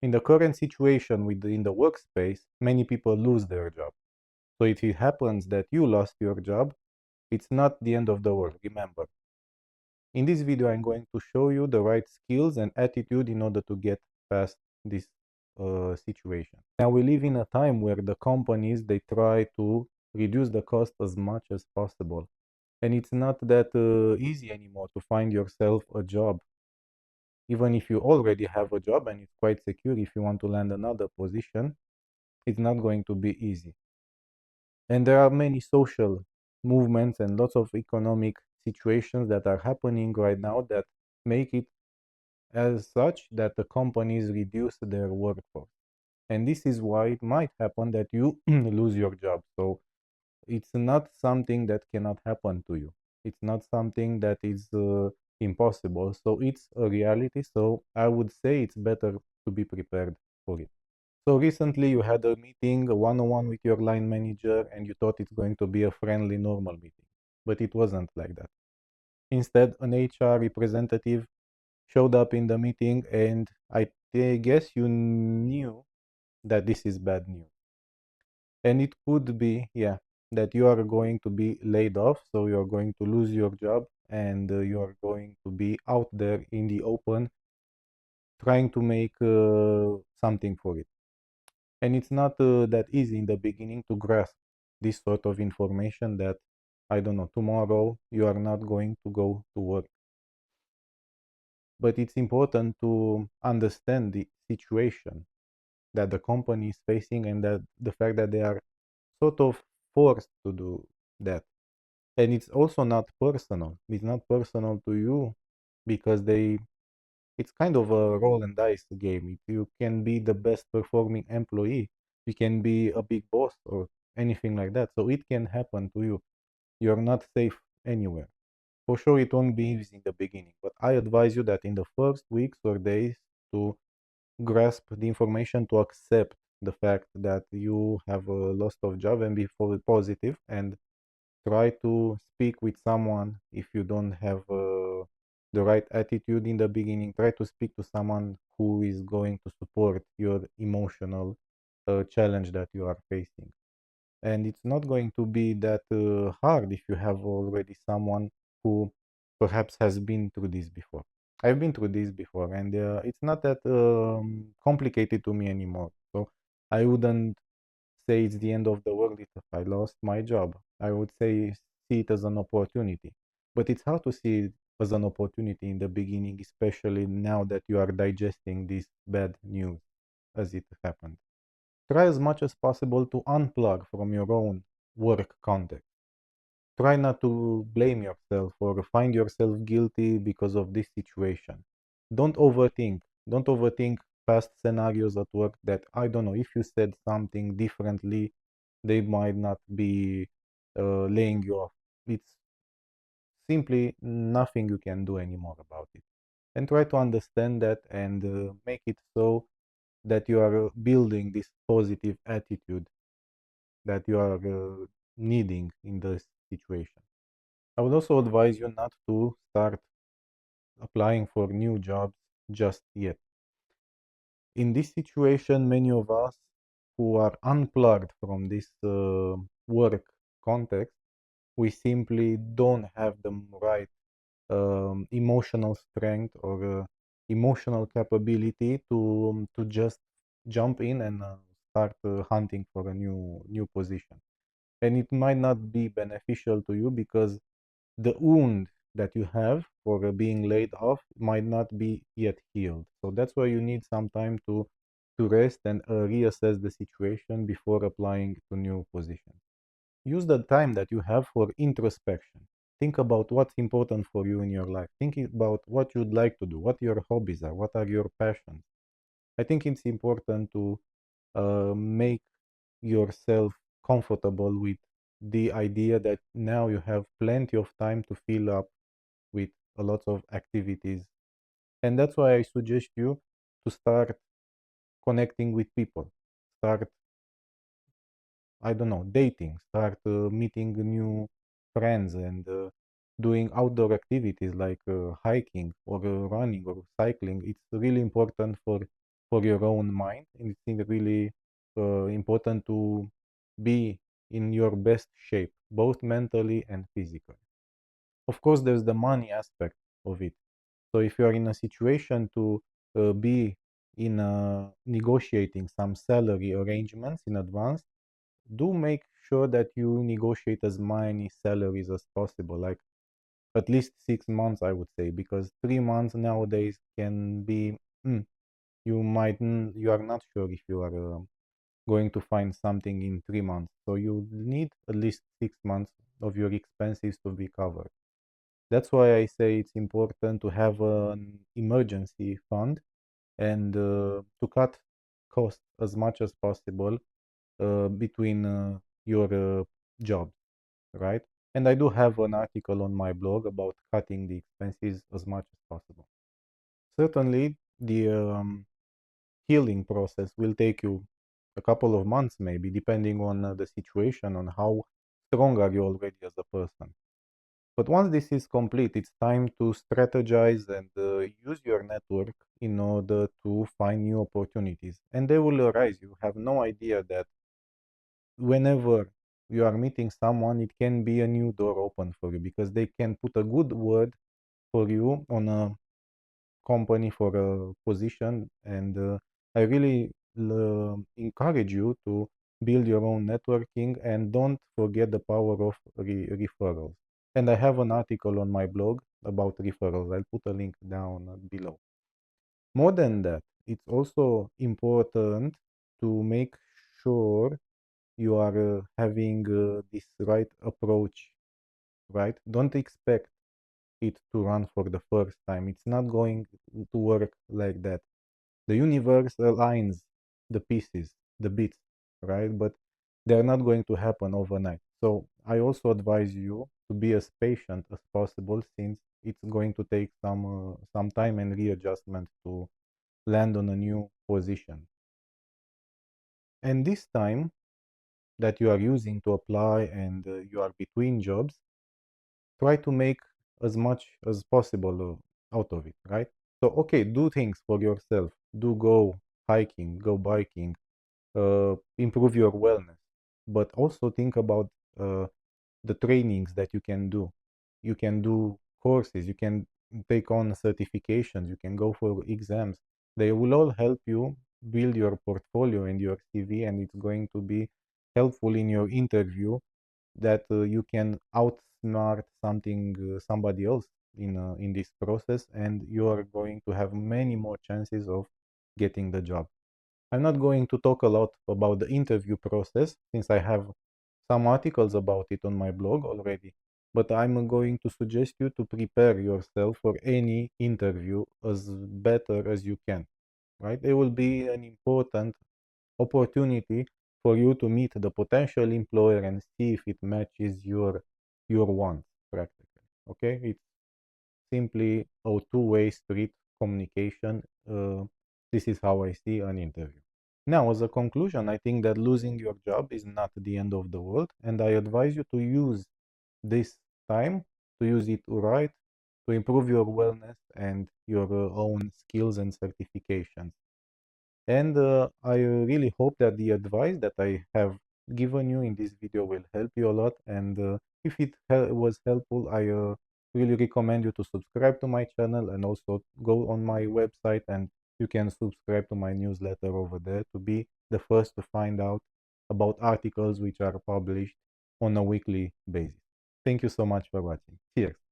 In the current situation within the workspace, many people lose their job. So if it happens that you lost your job, it's not the end of the world, remember. In this video, I'm going to show you the right skills and attitude in order to get past this situation. Now we live in a time where the companies, they try to reduce the cost as much as possible. And it's not that easy anymore to find yourself a job. Even if you already have a job and it's quite secure, if you want to land another position, it's not going to be easy. And there are many social movements and lots of economic situations that are happening right now that make it as such that the companies reduce their workforce. And this is why it might happen that you lose your job. So it's not something that cannot happen to you. It's not something that is impossible. So it's a reality. So I would say it's better to be prepared for it. So recently you had a meeting, a one-on-one with your line manager, and you thought it's going to be a friendly, normal meeting. But it wasn't like that. Instead, an HR representative showed up in the meeting, and I guess you knew that this is bad news. And it could be, yeah, that you are going to be laid off, so you're going to lose your job, and you are going to be out there in the open trying to make something for it. And it's not that easy in the beginning to grasp this sort of information that, I don't know, tomorrow you are not going to go to work. But it's important to understand the situation that the company is facing and that the fact that they are sort of forced to do that. And it's also not personal. It's not personal to you because it's kind of a roll and dice game. You can be the best performing employee, you can be a big boss or anything like that. So it can happen to you. You're not safe anywhere. For sure, it won't be easy in the beginning, but I advise you that in the first weeks or days to grasp the information, to accept the fact that you have a loss of job and be positive, and try to speak with someone. If you don't have the right attitude in the beginning, try to speak to someone who is going to support your emotional challenge that you are facing. And it's not going to be that hard if you have already someone who perhaps has been through this before. I've been through this before, and it's not that complicated to me anymore. So I wouldn't say it's the end of the world if I lost my job. I would say see it as an opportunity. But it's hard to see it as an opportunity in the beginning, especially now that you are digesting this bad news as it happened. Try as much as possible to unplug from your own work context. Try not to blame yourself or find yourself guilty because of this situation. Don't overthink. Don't overthink past scenarios at work that, I don't know, if you said something differently, they might not be laying you off. It's simply nothing you can do anymore about it. And try to understand that and make it so that you are building this positive attitude that you are needing in this situation. I would also advise you not to start applying for new jobs just yet. In this situation, many of us who are unplugged from this work context, we simply don't have the right emotional strength or emotional capability to just jump in and start hunting for a new position. And it might not be beneficial to you because the wound that you have for being laid off might not be yet healed. So that's why you need some time to rest and reassess the situation before applying to new positions. Use the time that you have for introspection. Think about what's important for you in your life. Think about what you'd like to do, what your hobbies are, what are your passions. I think it's important to make yourself comfortable with the idea that now you have plenty of time to fill up with a lot of activities. And that's why I suggest you to start connecting with people. Start, I don't know, dating. Start meeting new friends and doing outdoor activities like hiking or running or cycling. It's really important for for your own mind, and it's really important to be in your best shape, both mentally and physically. Of course, there's the money aspect of it. So if you are in a situation to be in negotiating some salary arrangements in advance, do make sure that you negotiate as many salaries as possible, like at least 6 months, I would say, because 3 months nowadays can be, you are not sure if you are going to find something in 3 months. So you need at least 6 months of your expenses to be covered. That's why I say it's important to have an emergency fund and to cut costs as much as possible between your jobs, right? And I do have an article on my blog about cutting the expenses as much as possible. Certainly, the healing process will take you a couple of months, maybe, depending on the situation, on how strong are you already as a person. But once this is complete, it's time to strategize and use your network in order to find new opportunities. And they will arise. You have no idea that whenever you are meeting someone, it can be a new door open for you because they can put a good word for you on a company for a position. And I really encourage you to build your own networking and don't forget the power of referrals. And I have an article on my blog about referrals. I'll put a link down below. More than that, it's also important to make sure you are having this right approach, right? Don't expect it to run for the first time. It's not going to work like that. The universe aligns the pieces, the bits, right? But they're not going to happen overnight. So I also advise you to be as patient as possible since it's going to take some time and readjustment to land on a new position. And this time that you are using to apply and you are between jobs, try to make as much as possible out of it, right? So, okay, do things for yourself. Do go hiking, go biking, improve your wellness, but also think about uh, the trainings that you can do. You can do courses, you can take on certifications, you can go for exams. They will all help you build your portfolio and your CV, and it's going to be helpful in your interview that you can outsmart somebody else in this process, and you are going to have many more chances of getting the job. I'm not going to talk a lot about the interview process since I have some articles about it on my blog already, but I'm going to suggest you to prepare yourself for any interview as better as you can, right? It will be an important opportunity for you to meet the potential employer and see if it matches your wants practically. Okay, it's simply a two-way street communication. This is how I see an interview. Now, as a conclusion, I think that losing your job is not the end of the world, and I advise you to use this time to use it right to improve your wellness and your own skills and certifications. And I really hope that the advice that I have given you in this video will help you a lot. And if it was helpful, I really recommend you to subscribe to my channel and also go on my website and you can subscribe to my newsletter over there to be the first to find out about articles which are published on a weekly basis. Thank you so much for watching. Cheers.